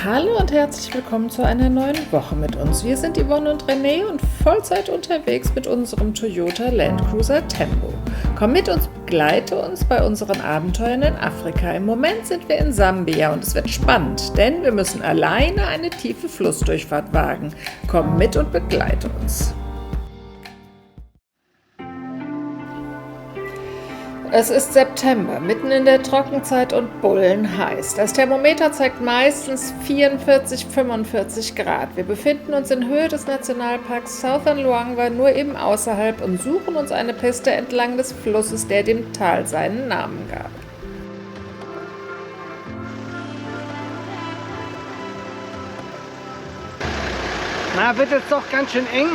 Hallo und herzlich willkommen zu einer neuen Woche mit uns. Wir sind Yvonne und René und Vollzeit unterwegs mit unserem Toyota Land Cruiser Tempo. Komm mit uns, begleite uns bei unseren Abenteuern in Afrika. Im Moment sind wir in Sambia und es wird spannend, denn wir müssen alleine eine tiefe Flussdurchfahrt wagen. Komm mit und begleite uns. Es ist September, mitten in der Trockenzeit und bullenheiß. Das Thermometer zeigt meistens 44, 45 Grad. Wir befinden uns in Höhe des Nationalparks Southern Luangwa, nur eben außerhalb, und suchen uns eine Piste entlang des Flusses, der dem Tal seinen Namen gab. Na, wird jetzt doch ganz schön eng.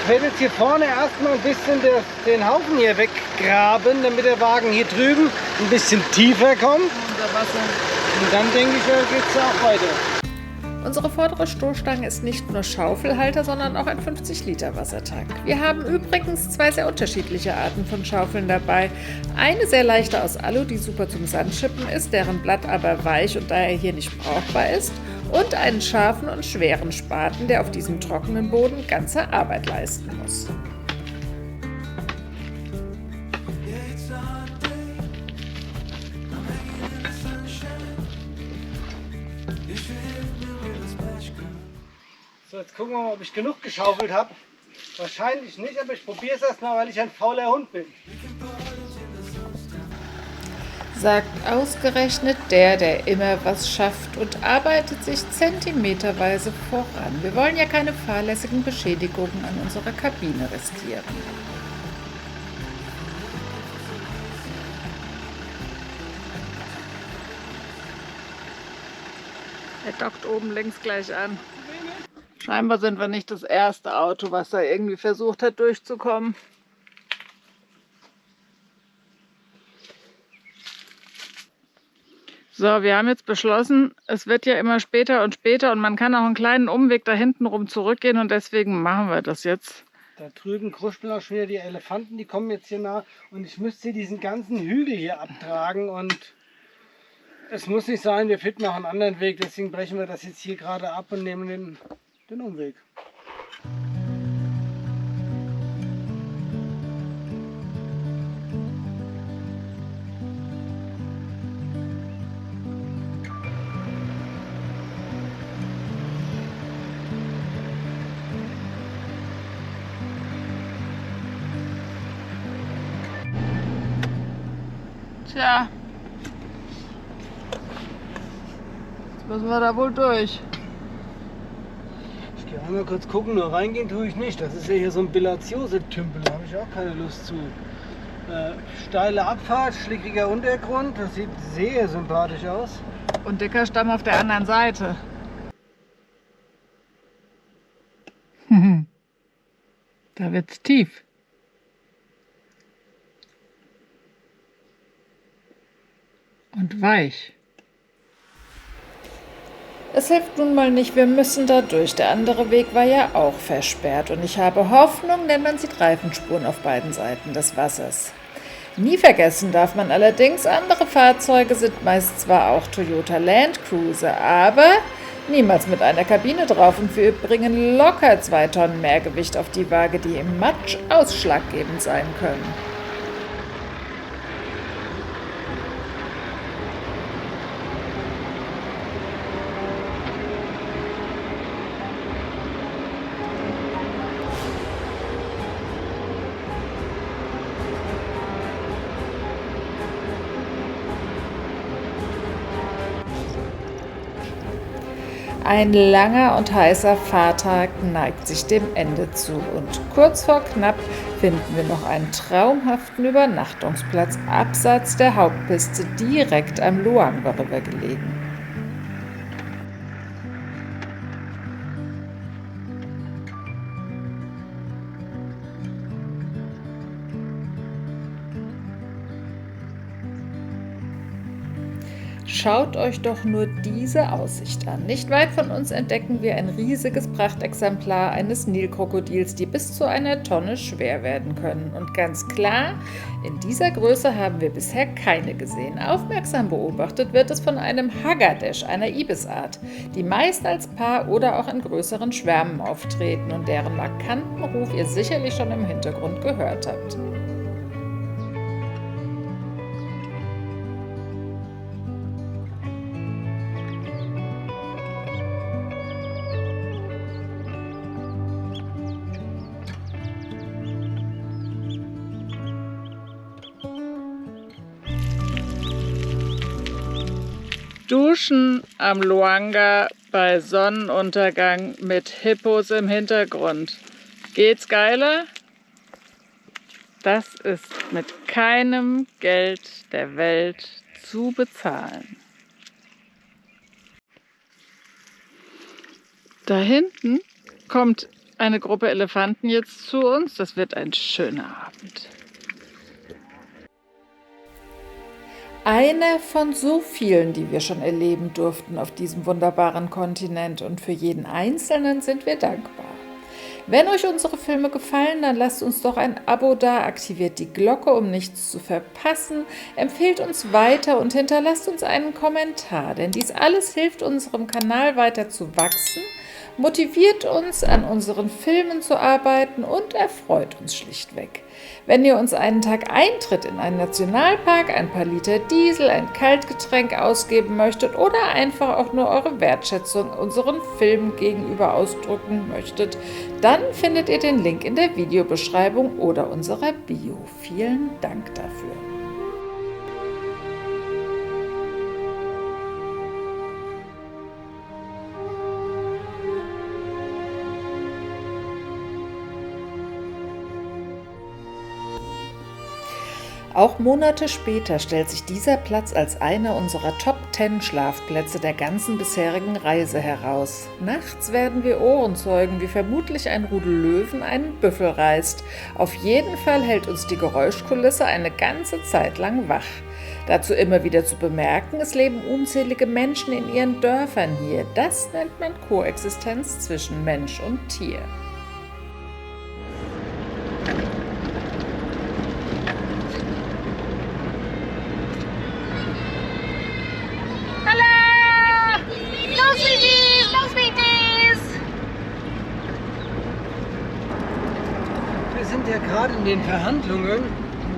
Ich werde jetzt hier vorne erstmal ein bisschen den Haufen hier weggraben, damit der Wagen hier drüben ein bisschen tiefer kommt. Und dann denke ich, geht es auch weiter. Unsere vordere Stoßstange ist nicht nur Schaufelhalter, sondern auch ein 50-Liter Wassertank. Wir haben übrigens zwei sehr unterschiedliche Arten von Schaufeln dabei. Eine sehr leichte aus Alu, die super zum Sandschippen ist, deren Blatt aber weich und daher hier nicht brauchbar ist. Und einen scharfen und schweren Spaten, der auf diesem trockenen Boden ganze Arbeit leisten muss. So, jetzt gucken wir mal, ob ich genug geschaufelt habe. Wahrscheinlich nicht, aber ich probiere es erstmal, weil ich ein fauler Hund bin. Sagt ausgerechnet der immer was schafft und arbeitet sich zentimeterweise voran. Wir wollen ja keine fahrlässigen Beschädigungen an unserer Kabine riskieren. Er dockt oben links gleich an. Scheinbar sind wir nicht das erste Auto, was da irgendwie versucht hat durchzukommen. So, wir haben jetzt beschlossen, es wird ja immer später und später und man kann auch einen kleinen Umweg da hinten rum zurückgehen und deswegen machen wir das jetzt. Da drüben kruspeln auch schon wieder die Elefanten, die kommen jetzt hier nah und ich müsste diesen ganzen Hügel hier abtragen und es muss nicht sein, wir finden auch einen anderen Weg, deswegen brechen wir das jetzt hier gerade ab und nehmen den Umweg. Tja, jetzt müssen wir da wohl durch. Ich gehe einmal kurz gucken, nur reingehen tue ich nicht. Das ist ja hier so ein Bellatiose-Tümpel, da habe ich auch keine Lust zu. Steile Abfahrt, schlickiger Untergrund, das sieht sehr sympathisch aus. Und dicker Stamm auf der anderen Seite. Da wird's tief. Und weich. Es hilft nun mal nicht, wir müssen da durch. Der andere Weg war ja auch versperrt und ich habe Hoffnung, denn man sieht Reifenspuren auf beiden Seiten des Wassers. Nie vergessen darf man allerdings, andere Fahrzeuge sind meist zwar auch Toyota Land Cruiser, aber niemals mit einer Kabine drauf und wir bringen locker 2 Tonnen mehr Gewicht auf die Waage, die im Matsch ausschlaggebend sein können. Ein langer und heißer Fahrtag neigt sich dem Ende zu und kurz vor knapp finden wir noch einen traumhaften Übernachtungsplatz abseits der Hauptpiste direkt am Luangwa River gelegen. Schaut euch doch nur diese Aussicht an. Nicht weit von uns entdecken wir ein riesiges Prachtexemplar eines Nilkrokodils, die bis zu einer Tonne schwer werden können. Und ganz klar, in dieser Größe haben wir bisher keine gesehen. Aufmerksam beobachtet wird es von einem Haggadesh, einer Ibisart, die meist als Paar oder auch in größeren Schwärmen auftreten und deren markanten Ruf ihr sicherlich schon im Hintergrund gehört habt. Duschen am Luanga bei Sonnenuntergang mit Hippos im Hintergrund. Geht's geiler? Das ist mit keinem Geld der Welt zu bezahlen. Da hinten kommt eine Gruppe Elefanten jetzt zu uns. Das wird ein schöner Abend. Eine von so vielen, die wir schon erleben durften auf diesem wunderbaren Kontinent, und für jeden Einzelnen sind wir dankbar. Wenn euch unsere Filme gefallen, dann lasst uns doch ein Abo da, aktiviert die Glocke, um nichts zu verpassen, empfehlt uns weiter und hinterlasst uns einen Kommentar, denn dies alles hilft unserem Kanal weiter zu wachsen, motiviert uns, an unseren Filmen zu arbeiten und erfreut uns schlichtweg. Wenn ihr uns einen Tag Eintritt in einen Nationalpark, ein paar Liter Diesel, ein Kaltgetränk ausgeben möchtet oder einfach auch nur eure Wertschätzung unseren Filmen gegenüber ausdrücken möchtet, dann findet ihr den Link in der Videobeschreibung oder unserer Bio. Vielen Dank dafür. Auch Monate später stellt sich dieser Platz als einer unserer Top-10 Schlafplätze der ganzen bisherigen Reise heraus. Nachts werden wir Ohrenzeugen, wie vermutlich ein Rudel Löwen einen Büffel reißt. Auf jeden Fall hält uns die Geräuschkulisse eine ganze Zeit lang wach. Dazu immer wieder zu bemerken, es leben unzählige Menschen in ihren Dörfern hier. Das nennt man Koexistenz zwischen Mensch und Tier. Wir sind ja gerade in den Verhandlungen,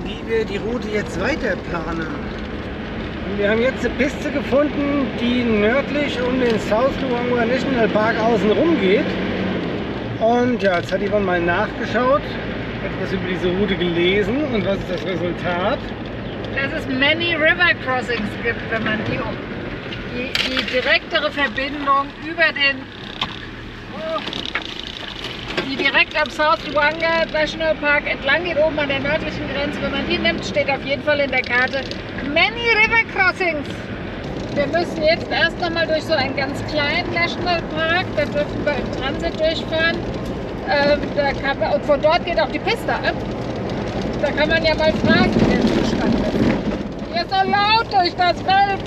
wie wir die Route jetzt weiter planen. Und wir haben jetzt eine Piste gefunden, die nördlich um den South Luangwa National Park außen rum geht. Und ja, jetzt hat jemand mal nachgeschaut, etwas über diese Route gelesen, und was ist das Resultat? Dass es many river crossings gibt, wenn man die direktere Verbindung über die direkt am South Luangwa National Park entlang geht, oben an der nördlichen Grenze. Wenn man die nimmt, steht auf jeden Fall in der Karte Many River Crossings. Wir müssen jetzt erst noch mal durch so einen ganz kleinen Nationalpark, da dürfen wir im Transit durchfahren. Und von dort geht auch die Piste ab. Da kann man ja mal fragen, wie der Zustand ist. Hier ist so laut durch das Feld.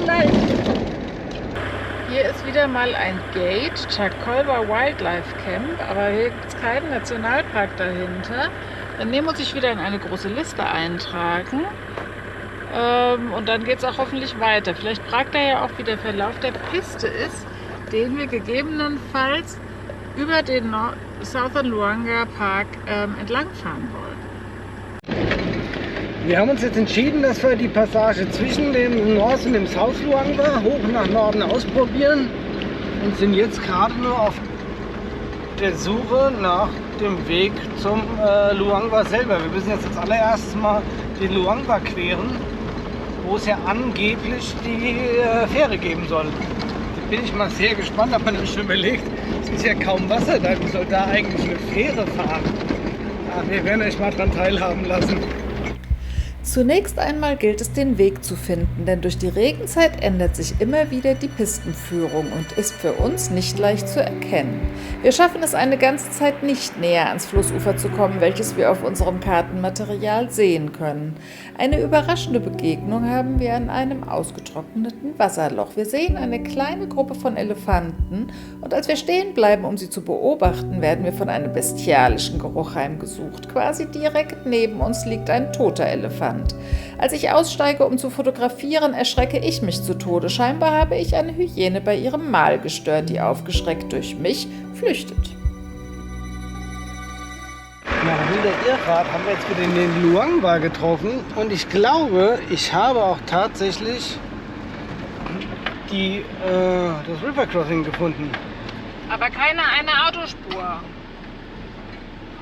Hier ist wieder mal ein Gate, Chacolva Wildlife Camp, aber hier gibt es keinen Nationalpark dahinter. Dann muss ich wieder in eine große Liste eintragen. Und dann geht es auch hoffentlich weiter. Vielleicht fragt er ja auch, wie der Verlauf der Piste ist, den wir gegebenenfalls über den Southern Luangwa Park entlangfahren wollen. Wir haben uns jetzt entschieden, dass wir die Passage zwischen dem North und dem South Luangwa hoch nach Norden ausprobieren und sind jetzt gerade nur auf der Suche nach dem Weg zum Luangwa selber. Wir müssen jetzt als allererstes mal den Luangwa queren, wo es ja angeblich die Fähre geben soll. Da bin ich mal sehr gespannt, habe mir nämlich schon überlegt, es ist ja kaum Wasser da, wie soll da eigentlich eine Fähre fahren? Ja, wir werden euch mal dran teilhaben lassen. Zunächst einmal gilt es, den Weg zu finden, denn durch die Regenzeit ändert sich immer wieder die Pistenführung und ist für uns nicht leicht zu erkennen. Wir schaffen es eine ganze Zeit nicht näher ans Flussufer zu kommen, welches wir auf unserem Kartenmaterial sehen können. Eine überraschende Begegnung haben wir an einem ausgetrockneten Wasserloch. Wir sehen eine kleine Gruppe von Elefanten und als wir stehen bleiben, um sie zu beobachten, werden wir von einem bestialischen Geruch heimgesucht. Quasi direkt neben uns liegt ein toter Elefant. Als ich aussteige, um zu fotografieren, erschrecke ich mich zu Tode. Scheinbar habe ich eine Hyäne bei ihrem Mahl gestört, die aufgeschreckt durch mich flüchtet. Nach wilder Irrfahrt haben wir jetzt wieder den Luangwa getroffen und ich glaube, ich habe auch tatsächlich das River Crossing gefunden. Aber eine Autospur.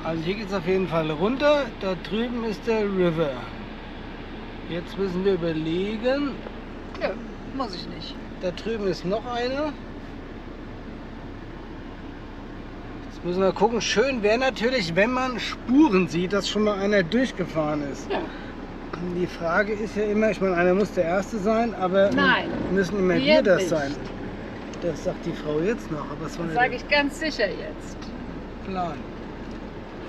Also hier geht es auf jeden Fall runter, da drüben ist der River. Jetzt müssen wir überlegen. Ja, muss ich nicht. Da drüben ist noch eine. Jetzt müssen wir gucken. Schön wäre natürlich, wenn man Spuren sieht, dass schon mal einer durchgefahren ist. Ja. Die Frage ist ja immer, ich meine, einer muss der Erste sein, aber Nein, müssen immer wir wir das nicht. sein. Das sagt die Frau jetzt noch, aber es war Das ja sage ich ganz sicher jetzt. der Plan.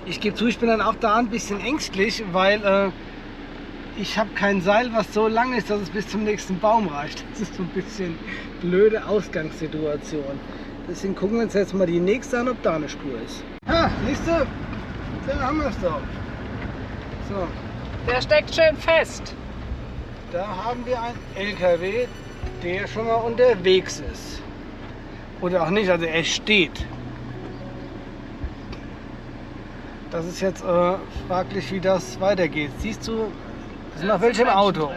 Ich gebe zu, ich bin dann auch da ein bisschen ängstlich, weil ich habe kein Seil, was so lang ist, dass es bis zum nächsten Baum reicht. Das ist so ein bisschen blöde Ausgangssituation. Deswegen gucken wir uns jetzt mal die nächste an, ob da eine Spur ist. Ah, siehst du? Da haben wir es doch. So, Der steckt schön fest. da haben wir einen LKW, der schon mal unterwegs ist. Oder auch nicht, also er steht. Das ist jetzt fraglich, wie das weitergeht. Siehst du, nach welchem Auto?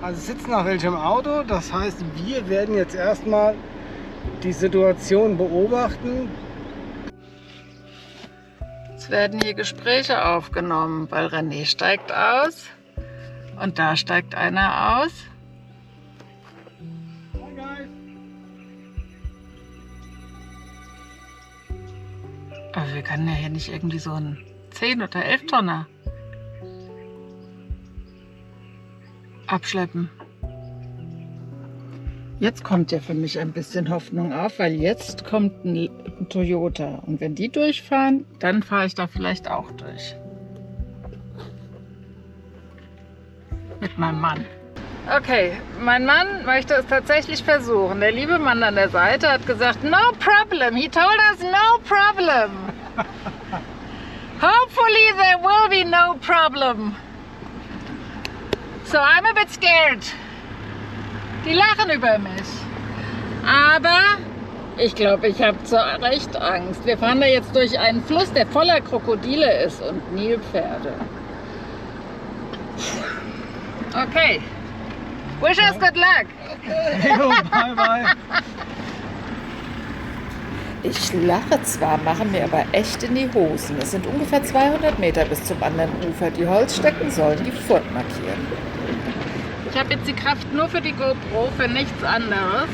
Also sitzen nach welchem Auto, das heißt, wir werden jetzt erstmal die Situation beobachten. Es werden hier Gespräche aufgenommen, weil René steigt aus und da steigt einer aus. Hi guys. Aber wir können ja hier nicht irgendwie so einen 10 oder 11 Tonner abschleppen. Jetzt kommt ja für mich ein bisschen Hoffnung auf, weil jetzt kommt ein Toyota. Und wenn die durchfahren, dann fahre ich da vielleicht auch durch. Mit meinem Mann. Okay, mein Mann möchte es tatsächlich versuchen. Der liebe Mann an der Seite hat gesagt, no problem. He told us no problem. Hopefully there will be no problem. So I'm a bit scared. Die lachen über mich. Aber ich glaube, ich habe zu Recht Angst. Wir fahren da jetzt durch einen Fluss, der voller Krokodile ist und Nilpferde. Okay. Wish us good luck. Jo, bye bye. Ich lache zwar, mache mir aber echt in die Hosen. Es sind ungefähr 200 Meter bis zum anderen Ufer. Die Holzstecken sollen die Furt markieren. Ich habe jetzt die Kraft nur für die GoPro, für nichts anderes.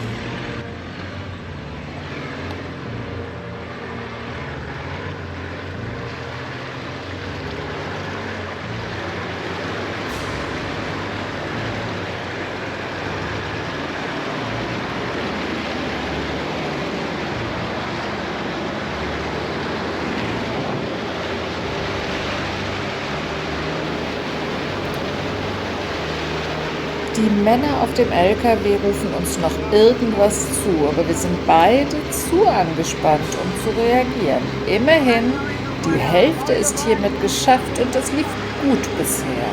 Die Männer auf dem LKW rufen uns noch irgendwas zu, aber wir sind beide zu angespannt, um zu reagieren. Immerhin, die Hälfte ist hiermit geschafft und es lief gut bisher.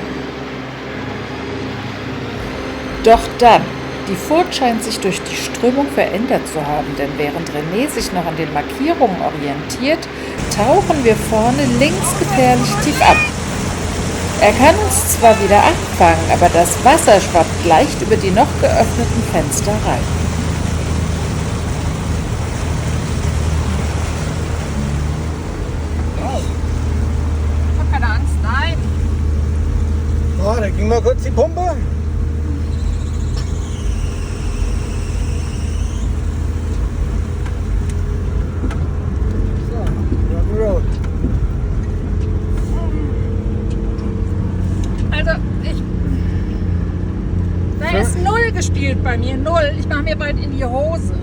Doch dann, die Furt scheint sich durch die Strömung verändert zu haben, denn während René sich noch an den Markierungen orientiert, tauchen wir vorne links gefährlich tief ab. Er kann uns zwar wieder abfangen, aber das Wasser schwappt leicht über die noch geöffneten Fenster rein. Ich hab keine Angst, nein. So, da ging mal kurz die Pumpe. So, Rock'n'Roll. Also, ich gilt bei mir 0. Ich mache mir bald in die Hose.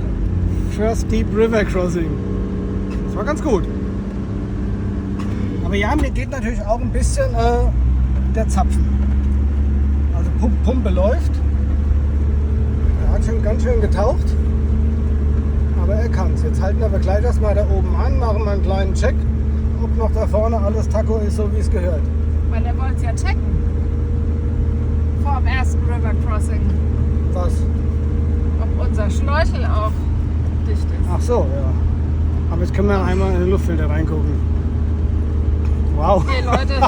First Deep River Crossing. Das war ganz gut. Aber ja, mir geht natürlich auch ein bisschen der Zapfen. Also Pumpe läuft. Er hat schon ganz schön getaucht. Aber er kann es. Jetzt halten wir gleich erstmal da oben an, machen wir einen kleinen Check, ob noch da vorne alles Taco ist, so wie es gehört. Weil er wollte es ja checken. Vor dem ersten River Crossing. Was? Ob unser Schläuchel auch dicht ist. Ach so, ja. Aber jetzt können wir einmal in den Luftfilter reingucken. Wow. Hey Leute,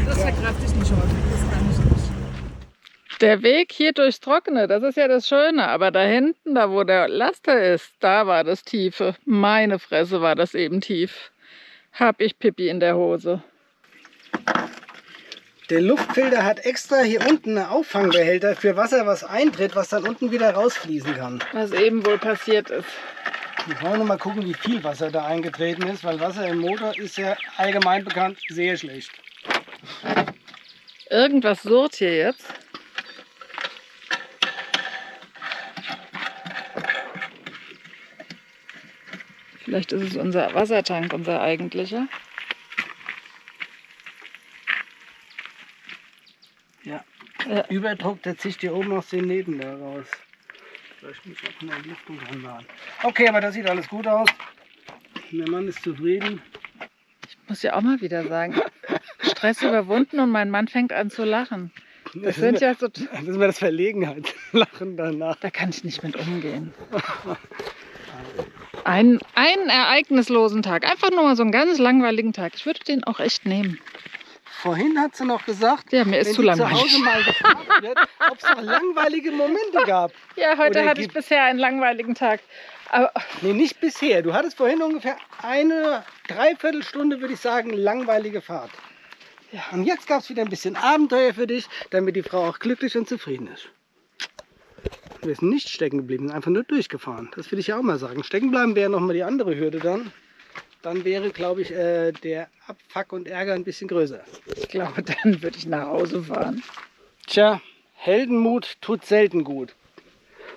das verkrafte ich nicht heute. Das kann ich nicht. Der Weg hier durchs Trockene, das ist ja das Schöne. Aber da hinten, da wo der Laster ist, da war das Tiefe. Meine Fresse war das eben tief. Hab ich Pipi in der Hose. Der Luftfilter hat extra hier unten einen Auffangbehälter für Wasser, was eintritt, was dann unten wieder rausfließen kann. Was eben wohl passiert ist. Jetzt wollen wir noch mal gucken, wie viel Wasser da eingetreten ist, weil Wasser im Motor ist ja allgemein bekannt sehr schlecht. Irgendwas surrt hier jetzt. Vielleicht ist es unser Wassertank, unser eigentlicher. Ja. Ja. Überdruck, der zieht hier oben aus den Nähten da raus. Vielleicht muss ich auch mal die Lüftung anmachen. Okay, aber das sieht alles gut aus. Der Mann ist zufrieden. Ich muss ja auch mal wieder sagen, Stress überwunden und mein Mann fängt an zu lachen. Das sind ja so. Das ist mir das Verlegenheitslachen danach. Da kann ich nicht mit umgehen. Einen ereignislosen Tag. Einfach nur mal so einen ganz langweiligen Tag. Ich würde den auch echt nehmen. Vorhin hat sie noch gesagt, Ja, mir ist wenn zu sie langweilig. zu Hause mal gefragt wird, ob es noch langweilige Momente gab. Ja, heute Oder hatte ich bisher einen langweiligen Tag. Aber Nee, nicht bisher. Du hattest vorhin ungefähr eine Dreiviertelstunde, würde ich sagen, langweilige Fahrt. Ja. Und jetzt gab es wieder ein bisschen Abenteuer für dich, damit die Frau auch glücklich und zufrieden ist. Wir sind nicht stecken geblieben, sind einfach nur durchgefahren. Das will ich ja auch mal sagen. Stecken bleiben wäre nochmal die andere Hürde dann. Dann wäre, glaube ich, der Abfuck und Ärger ein bisschen größer. ich glaube, dann würde ich nach Hause fahren. Tja, Heldenmut tut selten gut.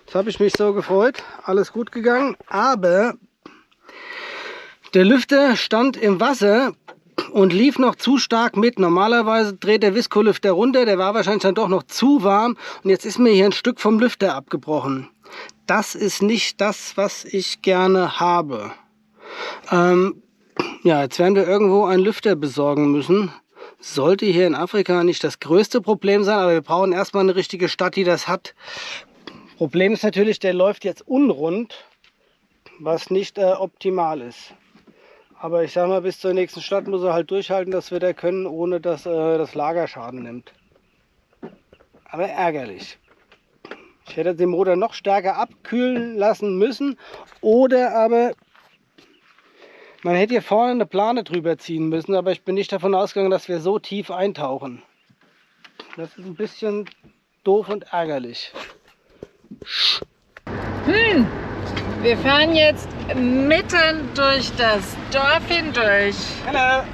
Jetzt habe ich mich so gefreut, alles gut gegangen, aber der Lüfter stand im Wasser und lief noch zu stark mit. Normalerweise dreht der Visco-Lüfter runter, der war wahrscheinlich dann doch noch zu warm und jetzt ist mir hier ein Stück vom Lüfter abgebrochen. Das ist nicht das, was ich gerne habe. Ja, jetzt werden wir irgendwo einen Lüfter besorgen müssen. Sollte hier in Afrika nicht das größte Problem sein, aber wir brauchen erstmal eine richtige Stadt, die das hat. Problem ist natürlich, der läuft jetzt unrund, was nicht optimal ist. Aber ich sage mal, bis zur nächsten Stadt muss er halt durchhalten, dass wir da können, ohne dass das Lager Schaden nimmt. Aber ärgerlich. Ich hätte den Motor noch stärker abkühlen lassen müssen oder aber man hätte hier vorne eine Plane drüber ziehen müssen, aber ich bin nicht davon ausgegangen, dass wir so tief eintauchen. Das ist ein bisschen doof und ärgerlich. Wir fahren jetzt mitten durch das Dorf hindurch. Hallo!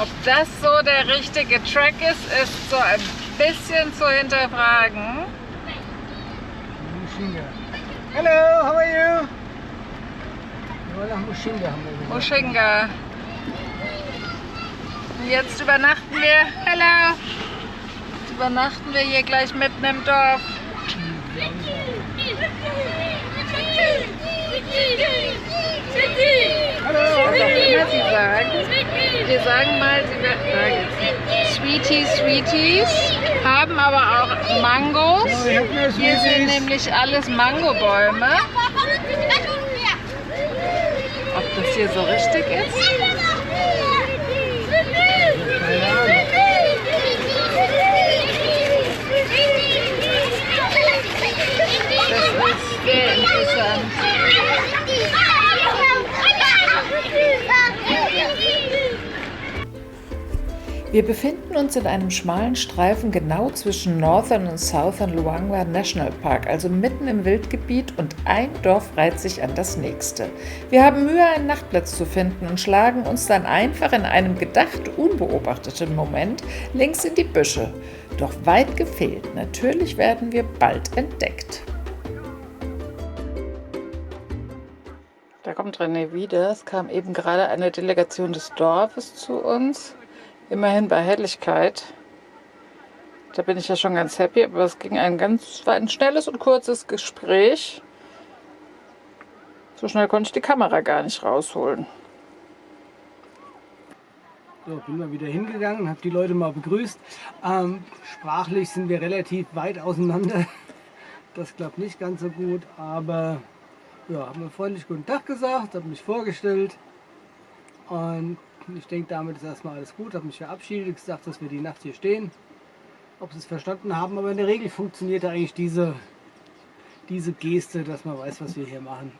Ob das so der richtige Track ist so ein bisschen zu hinterfragen. Mushinga. Hello, how are you? Wir wollen nach Mushinga haben wir gesagt. Mushinga. Und jetzt übernachten wir. Hallo! Jetzt übernachten wir hier gleich mitten im Dorf. Hallo! Was auch immer sie sagen. Wir sagen mal, sie werden Sweeties, Sweeties, haben aber auch Mangos. Hier sind nämlich alles Mangobäume. Ob das hier so richtig ist? Das ist sehr interessant. Wir befinden uns in einem schmalen Streifen genau zwischen Northern und Southern Luangwa National Park, also mitten im Wildgebiet, und ein Dorf reiht sich an das nächste. Wir haben Mühe, einen Nachtplatz zu finden und schlagen uns dann einfach in einem gedacht unbeobachteten Moment links in die Büsche. Doch weit gefehlt. Natürlich werden wir bald entdeckt. Da kommt René wieder. Es kam eben gerade eine Delegation des Dorfes zu uns. Immerhin bei Helligkeit. Da bin ich ja schon ganz happy, aber es war ein schnelles und kurzes Gespräch. So schnell konnte ich die Kamera gar nicht rausholen. So, bin mal wieder hingegangen, habe die Leute mal begrüßt. Sprachlich sind wir relativ weit auseinander. Das klappt nicht ganz so gut, aber ja, habe mir freundlich guten Tag gesagt, habe mich vorgestellt und ich denke, damit ist erstmal alles gut. Habe mich verabschiedet, gesagt, dass wir die Nacht hier stehen. Ob sie es verstanden haben, aber in der Regel funktioniert eigentlich diese Geste, dass man weiß, was wir hier machen.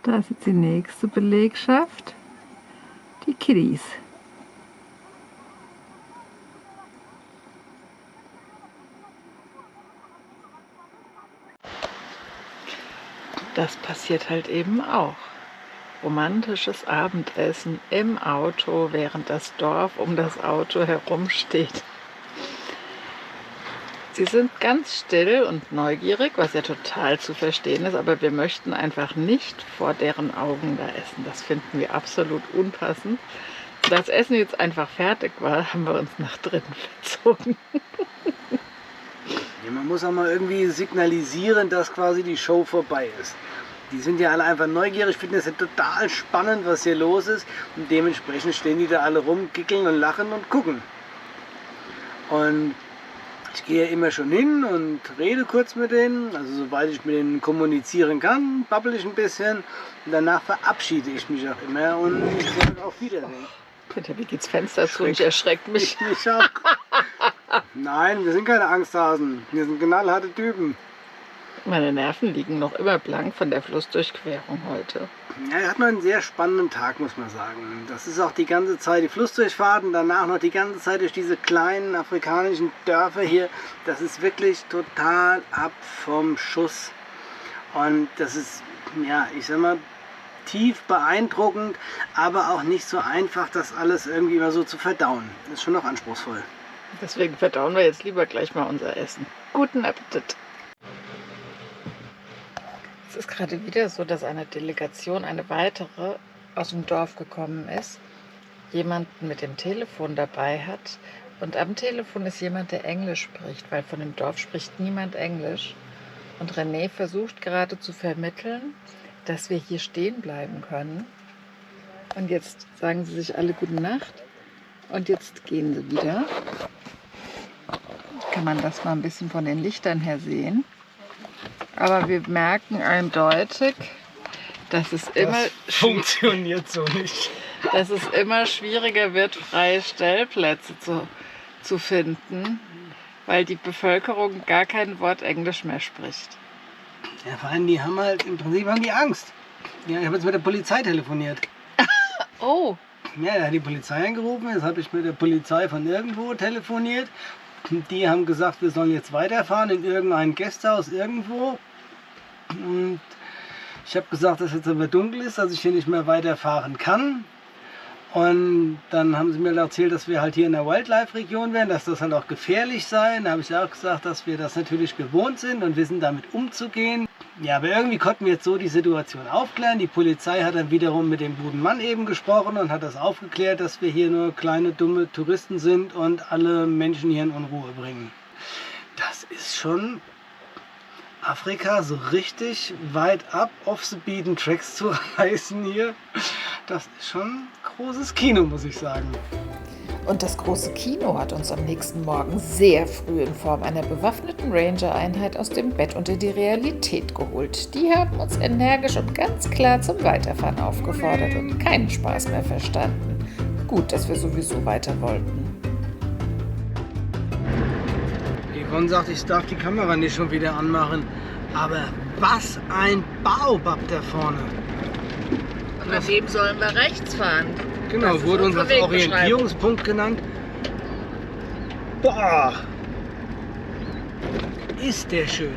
Da ist jetzt die nächste Belegschaft. Die Kiddies. Das passiert halt eben auch. Romantisches Abendessen im Auto, während das Dorf um das Auto herum steht. Sie sind ganz still und neugierig, was ja total zu verstehen ist, aber wir möchten einfach nicht vor deren Augen da essen. Das finden wir absolut unpassend. Da das Essen jetzt einfach fertig war, haben wir uns nach drinnen verzogen. Ja, man muss auch mal irgendwie signalisieren, dass quasi die Show vorbei ist. Die sind ja alle einfach neugierig, finden es ja total spannend, was hier los ist. Und dementsprechend stehen die da alle rum, gickeln und lachen und gucken. Und ich gehe immer schon hin und rede kurz mit denen, also soweit ich mit denen kommunizieren kann, babbel ich ein bisschen und danach verabschiede ich mich auch immer und ich sage auf Wiedersehen. Bitte, wie geht's Fenster zu und erschreckt mich. Ich auch. Nein, wir sind keine Angsthasen, wir sind knallharte Typen. Meine Nerven liegen noch immer blank von der Flussdurchquerung heute. Ja, er hat noch einen sehr spannenden Tag, muss man sagen. Das ist auch die ganze Zeit die Flussdurchfahrt und danach noch die ganze Zeit durch diese kleinen afrikanischen Dörfer hier. Das ist wirklich total ab vom Schuss. Und das ist, ja, ich sag mal, tief beeindruckend, aber auch nicht so einfach, das alles irgendwie immer so zu verdauen. Das ist schon noch anspruchsvoll. Deswegen verdauen wir jetzt lieber gleich mal unser Essen. Guten Appetit! Es ist gerade wieder so, dass eine Delegation, eine weitere, aus dem Dorf gekommen ist, jemanden mit dem Telefon dabei hat und am Telefon ist jemand, der Englisch spricht, weil von dem Dorf spricht niemand Englisch. Und René versucht gerade zu vermitteln, dass wir hier stehen bleiben können. Und jetzt sagen sie sich alle gute Nacht und jetzt gehen sie wieder. Kann man das mal ein bisschen von den Lichtern her sehen. Aber wir merken eindeutig, dass es funktioniert so nicht. Dass es immer schwieriger wird, freie Stellplätze zu finden, weil die Bevölkerung gar kein Wort Englisch mehr spricht. Ja, vor allem, die haben halt, im Prinzip haben die Angst. Ja, ich habe jetzt mit der Polizei telefoniert. Oh. Ja, er hat die Polizei angerufen, jetzt habe ich mit der Polizei von irgendwo telefoniert. Die haben gesagt, wir sollen jetzt weiterfahren in irgendein Gästehaus irgendwo. Und ich habe gesagt, dass jetzt aber dunkel ist, dass ich hier nicht mehr weiterfahren kann. Und dann haben sie mir erzählt, dass wir halt hier in der Wildlife-Region wären, dass das halt auch gefährlich sei. Da habe ich auch gesagt, dass wir das natürlich gewohnt sind und wissen, damit umzugehen. Ja, aber irgendwie konnten wir jetzt so die Situation aufklären. Die Polizei hat dann wiederum mit dem guten Mann eben gesprochen und hat das aufgeklärt, dass wir hier nur kleine, dumme Touristen sind und alle Menschen hier in Unruhe bringen. Das ist schon Afrika so richtig weit ab, off the beaten tracks zu reisen hier. Das ist schon großes Kino, muss ich sagen. Und das große Kino hat uns am nächsten Morgen sehr früh in Form einer bewaffneten Ranger-Einheit aus dem Bett und in die Realität geholt. Die haben uns energisch und ganz klar zum Weiterfahren aufgefordert und keinen Spaß mehr verstanden. Gut, dass wir sowieso weiter wollten. Yvonne sagt, ich darf die Kamera nicht schon wieder anmachen. Aber was ein Baobab da vorne. Und nach dem sollen wir rechts fahren. Genau, wurde uns als Orientierungspunkt genannt. Boah, ist der schön.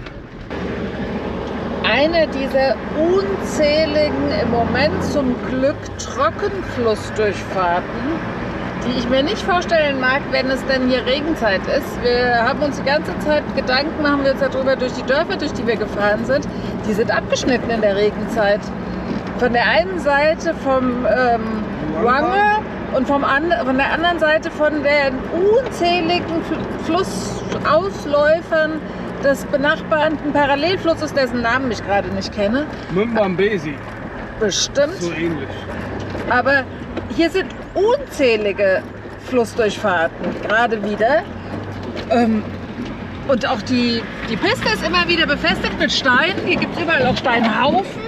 Eine dieser unzähligen, im Moment zum Glück Trockenflussdurchfahrten, die ich mir nicht vorstellen mag, wenn es denn hier Regenzeit ist. Wir haben uns die ganze Zeit Gedanken, machen wir uns darüber durch die Dörfer, durch die wir gefahren sind. Die sind abgeschnitten in der Regenzeit. Von der einen Seite vom Luangwa und von der anderen Seite von den unzähligen Flussausläufern des benachbarten Parallelflusses, dessen Namen ich gerade nicht kenne. Mmbambesi. Bestimmt. So ähnlich. Aber hier sind unzählige Flussdurchfahrten, gerade wieder. Und auch die Piste ist immer wieder befestigt mit Steinen. Hier gibt es überall auch Steinhaufen.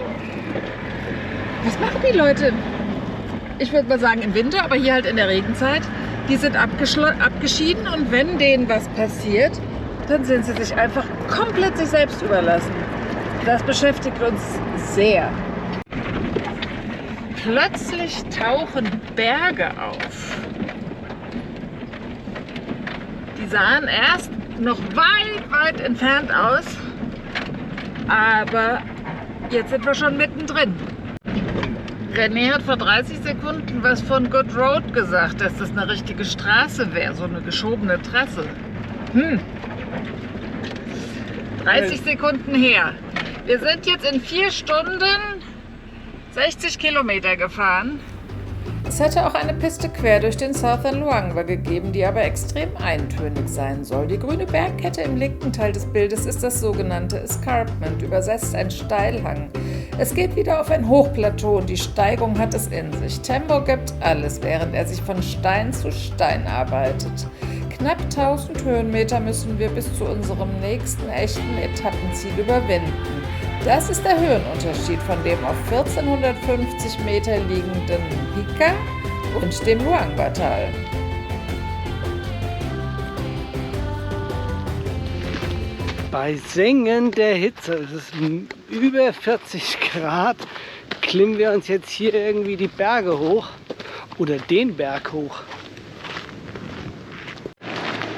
Was machen die Leute? Ich würde mal sagen im Winter, aber hier halt in der Regenzeit. Die sind abgeschieden und wenn denen was passiert, dann sind sie sich einfach komplett sich selbst überlassen. Das beschäftigt uns sehr. Plötzlich tauchen Berge auf. Die sahen erst noch weit, weit entfernt aus, aber jetzt sind wir schon mittendrin. René hat vor 30 Sekunden was von Good Road gesagt, dass das eine richtige Straße wäre, so eine geschobene Trasse. 30 Sekunden her. Wir sind jetzt in 4 Stunden 60 Kilometer gefahren. Es hätte auch eine Piste quer durch den Southern Luangwa gegeben, die aber extrem eintönig sein soll. Die grüne Bergkette im linken Teil des Bildes ist das sogenannte Escarpment, übersetzt ein Steilhang. Es geht wieder auf ein Hochplateau und die Steigung hat es in sich. Tembo gibt alles, während er sich von Stein zu Stein arbeitet. Knapp 1000 Höhenmeter müssen wir bis zu unserem nächsten echten Etappenziel überwinden. Das ist der Höhenunterschied von dem auf 1450 Meter liegenden Pika und dem Luangwa-Tal. Bei sengender Hitze, es ist über 40 Grad, klimmen wir uns jetzt hier irgendwie die Berge hoch oder den Berg hoch.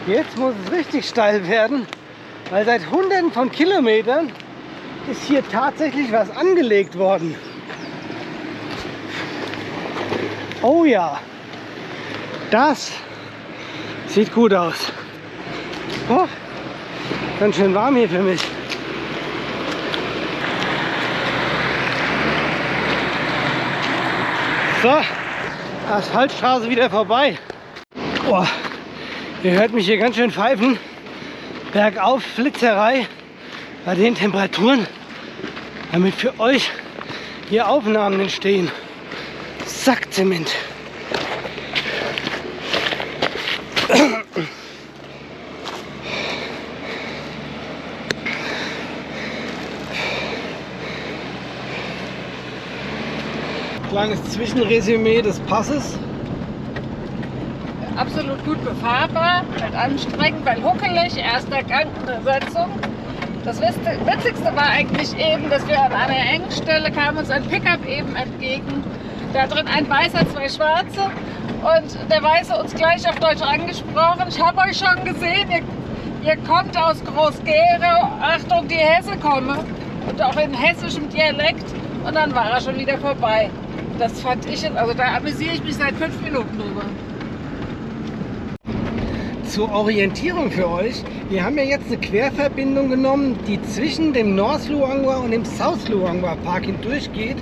Jetzt muss es richtig steil werden, weil seit Hunderten von Kilometern ist hier tatsächlich was angelegt worden. Oh ja, das sieht gut aus. Oh, ganz schön warm hier für mich. So, Asphaltstraße wieder vorbei. Oh, ihr hört mich hier ganz schön pfeifen. Bergauf, Flitzerei. Bei den Temperaturen, damit für euch hier Aufnahmen entstehen. Sackzement. Kleines Zwischenresümee des Passes. Absolut gut befahrbar, halt anstrengend, weil huckelig, erster Gang eine Setzung. Das Witzigste war eigentlich eben, dass wir an einer engen Stelle kam uns ein Pickup eben entgegen. Da drin ein Weißer, 2 Schwarze und der Weiße uns gleich auf Deutsch angesprochen. Ich habe euch schon gesehen, ihr kommt aus Groß-Gerau, Achtung, die Hesse komme. Und auch in hessischem Dialekt und dann war er schon wieder vorbei. Das fand ich, also da amüsiere ich mich seit 5 Minuten drüber. Zur Orientierung für euch, wir haben ja jetzt eine Querverbindung genommen, die zwischen dem North Luangwa und dem South Luangwa Park hindurch geht.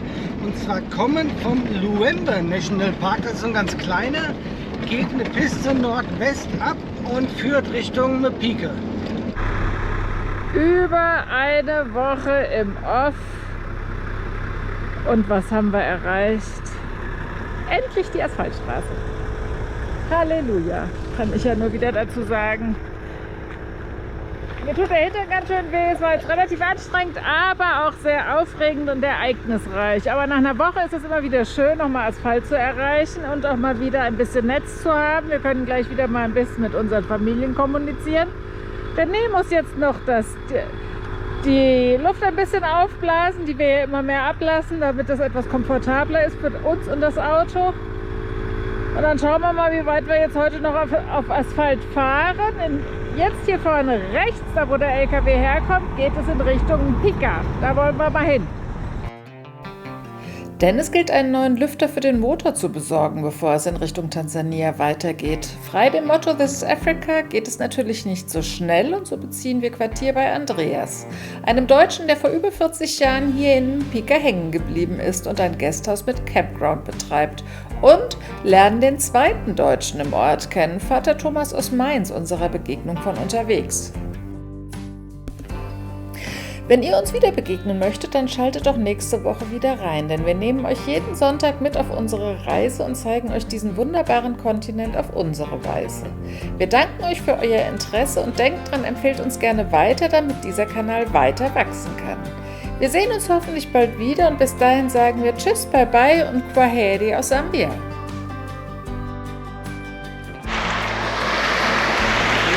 Und zwar kommen vom Luemba National Park, das ist so ein ganz kleiner, geht eine Piste Nordwest ab und führt Richtung Mapika. Über eine Woche im Off. Und was haben wir erreicht? Endlich die Asphaltstraße. Halleluja, kann ich ja nur wieder dazu sagen. Mir tut der Hintern ganz schön weh, es war jetzt relativ anstrengend, aber auch sehr aufregend und ereignisreich. Aber nach einer Woche ist es immer wieder schön, nochmal Asphalt zu erreichen und auch mal wieder ein bisschen Netz zu haben. Wir können gleich wieder mal ein bisschen mit unseren Familien kommunizieren. René muss jetzt noch die Luft ein bisschen aufblasen, die wir ja immer mehr ablassen, damit das etwas komfortabler ist für uns und das Auto. Und dann schauen wir mal, wie weit wir jetzt heute noch auf Asphalt fahren. Jetzt hier vorne rechts, da wo der LKW herkommt, geht es in Richtung Pika. Da wollen wir mal hin. Denn es gilt, einen neuen Lüfter für den Motor zu besorgen, bevor es in Richtung Tansania weitergeht. Frei dem Motto This is Africa geht es natürlich nicht so schnell und so beziehen wir Quartier bei Andreas, einem Deutschen, der vor über 40 Jahren hier in Pika hängen geblieben ist und ein Gasthaus mit Campground betreibt, und lernen den zweiten Deutschen im Ort kennen, Vater Thomas aus Mainz, unserer Begegnung von unterwegs. Wenn ihr uns wieder begegnen möchtet, dann schaltet doch nächste Woche wieder rein, denn wir nehmen euch jeden Sonntag mit auf unsere Reise und zeigen euch diesen wunderbaren Kontinent auf unsere Weise. Wir danken euch für euer Interesse und denkt dran, empfehlt uns gerne weiter, damit dieser Kanal weiter wachsen kann. Wir sehen uns hoffentlich bald wieder und bis dahin sagen wir Tschüss, Bye Bye und Kwaheri aus Sambia.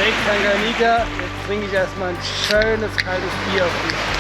Lake Tanganyika, jetzt trinke ich erstmal ein schönes kaltes Bier auf dich.